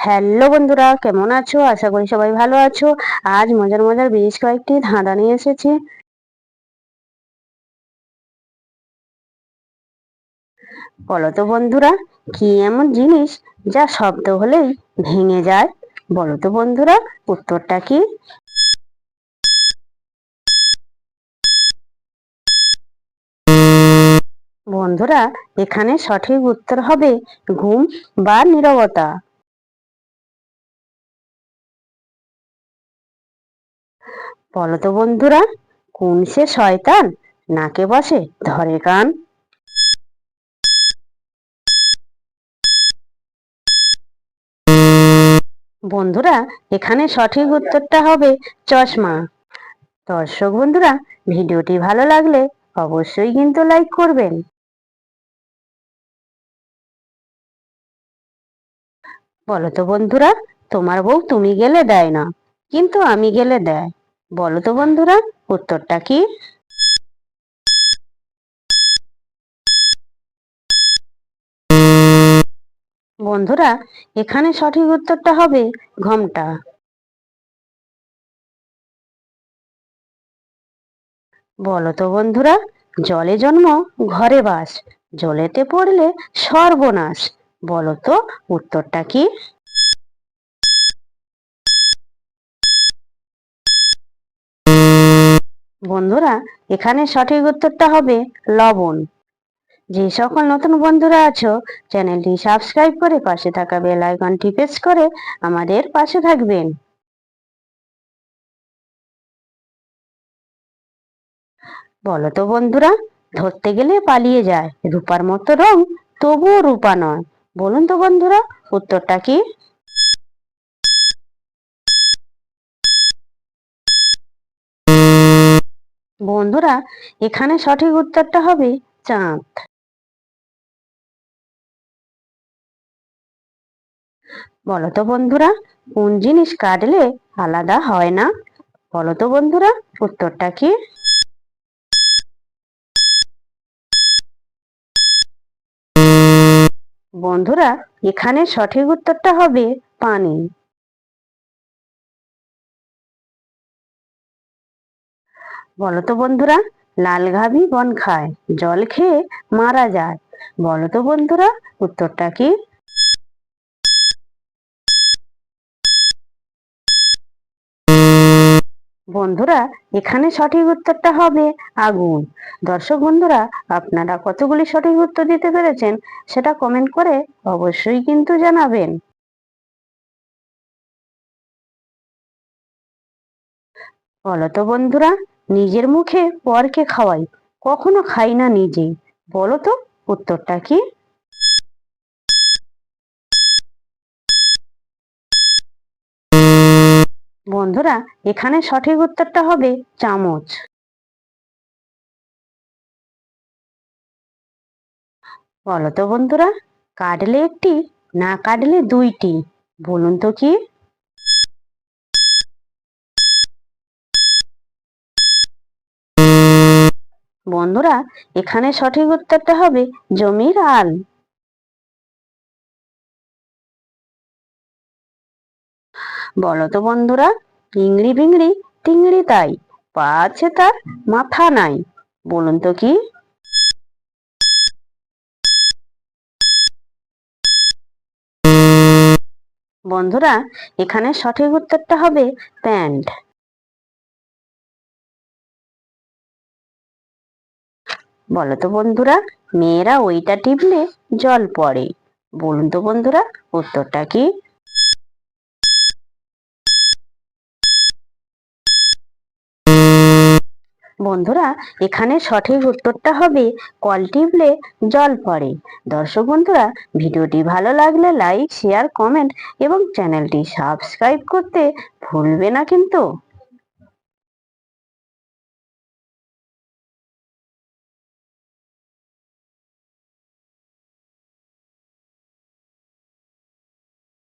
Hello বন্ধুরা, কেমন আছো? আশা করি সবাই ভালো আছো। আজ মজার মজার বেশ কয়েকটি ধাঁধা নিয়ে এসেছি। বলো তো বন্ধুরা, কি এমন জিনিস যা শব্দ হলেই ভেঙে যায়? বলো তো বন্ধুরা, উত্তরটা কি? বন্ধুরা, এখানে সঠিক উত্তর হবে ঘুম বা নীরবতা। বলো তো বন্ধুরা, কোন সে শয়তান নাকে বসে ধরে কান? বন্ধুরা, এখানে সঠিক উত্তরটা হবে চশমা। দর্শক বন্ধুরা, ভিডিওটি ভালো লাগলে অবশ্যই কিন্তু লাইক করবেন। বলো তো বন্ধুরা, তোমার বউ তুমি গেলে দেয় না, কিন্তু আমি গেলে দেয়। বলো তো বন্ধুরা, উত্তরটা কি? বন্ধুরা, এখানে সঠিক উত্তরটা হবে ঘোমটা। বলো তো বন্ধুরা, জলে জন্ম ঘরে বাস, জলেতে পড়লে সর্বনাশ। বলো তো উত্তরটা কি? বন্ধুরা, এখানে সঠিক উত্তরটা হবে লবণ। যে সকল নতুন বন্ধুরা আছো, চ্যানেলটি সাবস্ক্রাইব করে পাশে থাকা বেল আইকনটি প্রেস করে আমাদের পাশে থাকবেন। বলো তো বন্ধুরা, ধরতে গেলে পালিয়ে যায়, রূপার মতো রং তবুও রূপা নয়। বলুন তো বন্ধুরা, উত্তরটা কি? বন্ধুরা, এখানে সঠিক উত্তরটা হবে চাঁদ। বলো তো বন্ধুরা, কোন জিনিস কাটলে আলাদা হয় না? বলো তো বন্ধুরা, উত্তরটা কি? বন্ধুরা, এখানে সঠিক উত্তরটা হবে পানি। বলো তো বন্ধুরা, লাল গাভী বন খায়, জল খেয়ে মারা যায়। বলো তো বন্ধুরা, উত্তরটা কি? বন্ধুরা, এখানে সঠিক উত্তরটা হবে আগুন। দর্শক বন্ধুরা, আপনারা কতগুলি সঠিক উত্তর দিতে পেরেছেন সেটা কমেন্ট করে অবশ্যই কিন্তু জানাবেন। বলো তো বন্ধুরা, নিজের মুখে পরকে খাওয়াই, কখনো খাই না নিজে। বলো তো উত্তরটা কি? বন্ধুরা, এখানে সঠিক উত্তরটা হবে চামচ। বলো তো বন্ধুরা, কাটলে একটি, না কাটলে দুইটি। বলুন তো কি? বন্ধুরা, এখানে সঠিক উত্তরটা হবে জমির আল। বলো তো বন্ধুরা, ইংড়ি বিংড়ি টিংড়ি তাই, পা আছে তার মাথা নাই। বলুন তো কি? বন্ধুরা, এখানে সঠিক উত্তরটা হবে প্যান্ট। বলো তো বন্ধুরা, মেয়েরা ওইটা টিপলে জল পড়ে। বলুন তো বন্ধুরা, উত্তরটা কি? বন্ধুরা, এখানে সঠিক উত্তরটা হবে কল টিপলে জল পড়ে। দর্শক বন্ধুরা, ভিডিওটি ভালো লাগলে লাইক শেয়ার কমেন্ট এবং চ্যানেলটি সাবস্ক্রাইব করতে ভুলবে না কিন্তু।